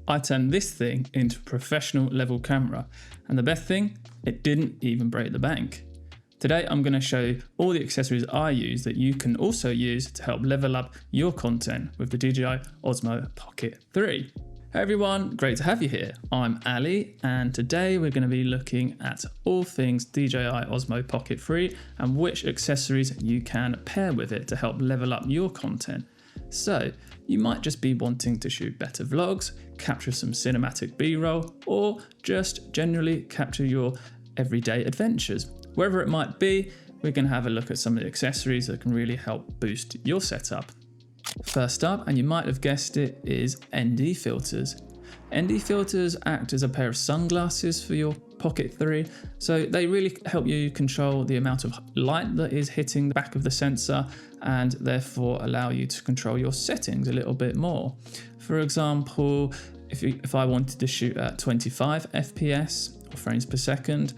I turned this thing into a professional level camera, and the best thing, it didn't even break the bank. Today I'm going to show you all the accessories I use that you can also use to help level up your content with the DJI OSMO Pocket 3. Hey everyone, great to have you here. I'm Ali, and today we're going to be looking at all things DJI OSMO Pocket 3 and which accessories you can pair with it to help level up your content. So you might just be wanting to shoot better vlogs, capture some cinematic B-roll, or just generally capture your everyday adventures. Wherever it might be, we're going to have a look at some of the accessories that can really help boost your setup. First up, and you might have guessed it, is ND filters. ND filters act as a pair of sunglasses for your Pocket 3, so they really help you control the amount of light that is hitting the back of the sensor and therefore allow you to control your settings a little bit more. For example, if I wanted to shoot at 25 FPS or frames per second,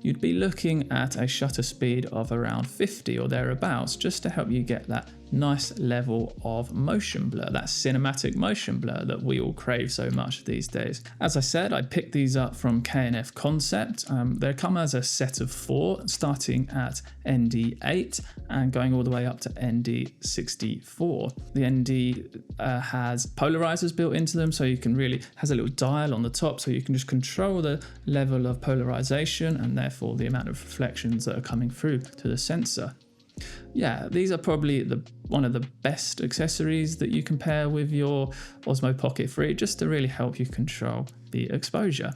you'd be looking at a shutter speed of around 50 or thereabouts, just to help you get that nice level of motion blur, that cinematic motion blur that we all crave so much these days. As I said, I picked these up from K&F Concept. They come as a set of 4, starting at ND8 and going all the way up to ND64. The ND has polarizers built into them, so you can really, has a little dial on the top, so you can just control the level of polarization and therefore the amount of reflections that are coming through to the sensor. Yeah, these are probably one of the best accessories that you can pair with your OSMO Pocket 3 just to really help you control the exposure.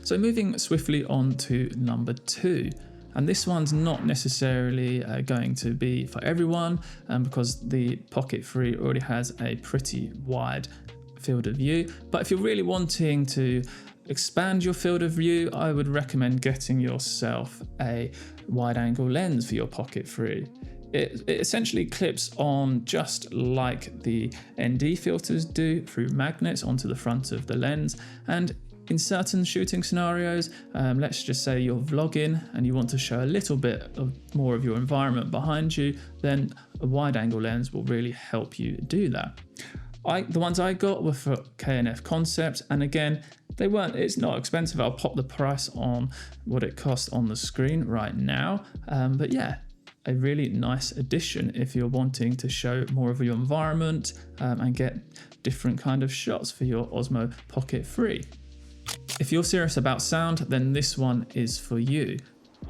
So moving swiftly on to number 2. And this one's not necessarily going to be for everyone because the Pocket 3 already has a pretty wide field of view. But if you're really wanting to expand your field of view, I would recommend getting yourself a wide angle lens for your Pocket 3. It essentially clips on just like the ND filters do through magnets onto the front of the lens, and in certain shooting scenarios, let's just say you're vlogging and you want to show a little bit more of your environment behind you, then a wide angle lens will really help you do that. The ones I got were for K&F Concept, and again, it's not expensive. I'll pop the price on what it costs on the screen right now. But yeah, a really nice addition if you're wanting to show more of your environment and get different kind of shots for your OSMO Pocket 3. If you're serious about sound, then this one is for you.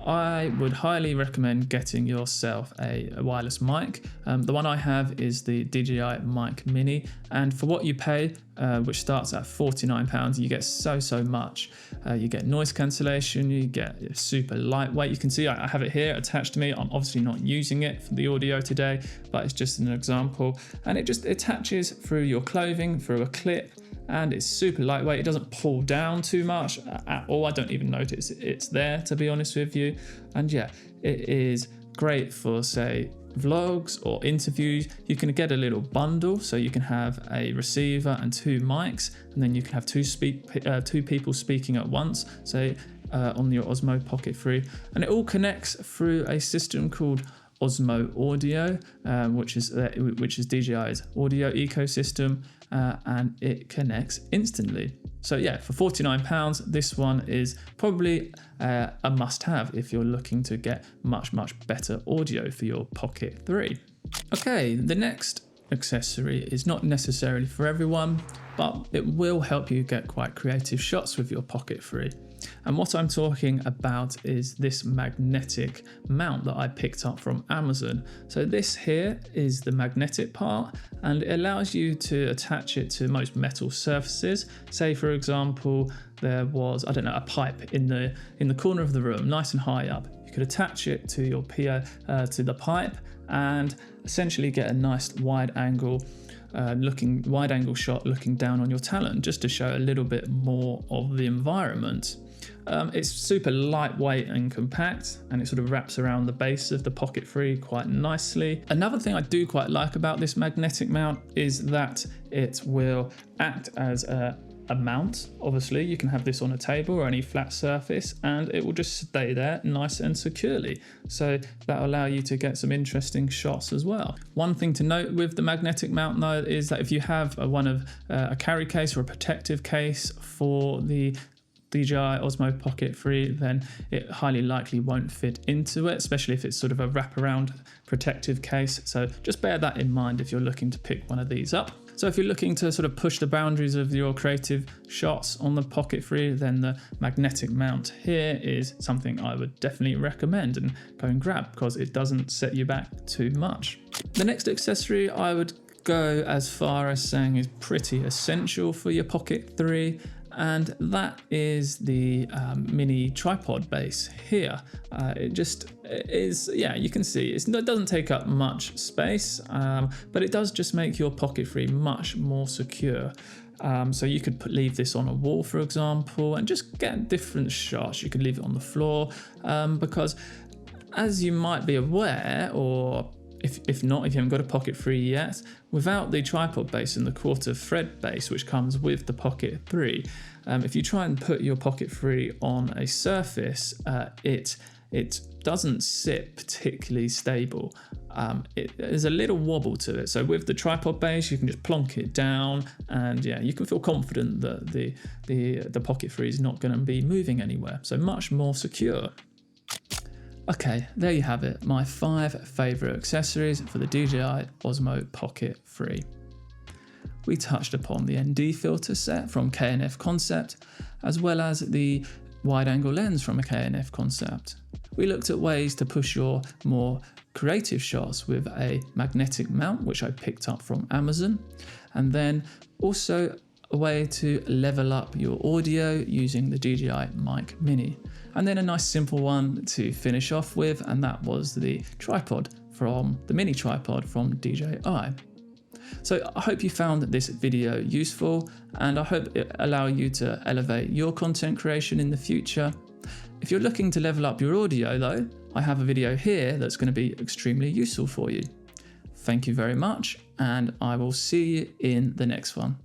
I would highly recommend getting yourself a wireless mic. The one I have is the DJI Mic Mini, and for what you pay, which starts at £49, you get so much. You get noise cancellation, you get super lightweight. You can see I have it here attached to me. I'm obviously not using it for the audio today, but it's just an example. And it just attaches through your clothing, through a clip, and it's super lightweight. It doesn't pull down too much at all. I don't even notice it's there, to be honest with you. And yeah, it is great for, say, vlogs or interviews. You can get a little bundle, so you can have a receiver and 2 mics, and then you can have two people speaking at once, say on your OSMO Pocket 3, and it all connects through a system called Osmo Audio, which is DJI's audio ecosystem, and it connects instantly. So yeah, for £49, this one is probably a must-have if you're looking to get much better audio for your Pocket 3. Okay, the next accessory is not necessarily for everyone, but it will help you get quite creative shots with your Pocket 3. And what I'm talking about is this magnetic mount that I picked up from Amazon. So this here is the magnetic part, and it allows you to attach it to most metal surfaces. Say for example, there was, a pipe in the corner of the room, nice and high up. You could attach it to your to the pipe and essentially get a nice wide angle shot looking down on your talent, just to show a little bit more of the environment. It's super lightweight and compact, and it sort of wraps around the base of the Pocket 3 quite nicely. Another thing I do quite like about this magnetic mount is that it will act as a mount. Obviously, you can have this on a table or any flat surface, and it will just stay there nice and securely. So that'll allow you to get some interesting shots as well. One thing to note with the magnetic mount though is that if you have a carry case or a protective case for the DJI Osmo Pocket 3, then it highly likely won't fit into it, especially if it's sort of a wraparound protective case. So just bear that in mind if you're looking to pick one of these up. So if you're looking to sort of push the boundaries of your creative shots on the Pocket 3, then the magnetic mount here is something I would definitely recommend and go and grab, because it doesn't set you back too much. The next accessory I would go as far as saying is pretty essential for your Pocket 3, and that is the mini tripod base here. It just is, yeah, you can see it doesn't take up much space, but it does just make your Pocket 3 much more secure. So you could leave this on a wall, for example, and just get different shots. You could leave it on the floor, because as you might be aware, or if not, if you haven't got a Pocket 3 yet, without the tripod base and the quarter thread base which comes with the Pocket 3, if you try and put your Pocket 3 on a surface, it doesn't sit particularly stable. There's a little wobble to it. So with the tripod base, you can just plonk it down, and yeah, you can feel confident that the Pocket 3 is not going to be moving anywhere. So much more secure. Okay, there you have it, my 5 favourite accessories for the DJI Osmo Pocket 3. We touched upon the ND filter set from K&F Concept, as well as the wide angle lens from a K&F Concept. We looked at ways to push your more creative shots with a magnetic mount, which I picked up from Amazon, and then also a way to level up your audio using the DJI Mic Mini. And then a nice simple one to finish off with, and that was the mini tripod from DJI. So I hope you found this video useful, and I hope it allows you to elevate your content creation in the future. If you're looking to level up your audio though, I have a video here that's going to be extremely useful for you. Thank you very much, and I will see you in the next one.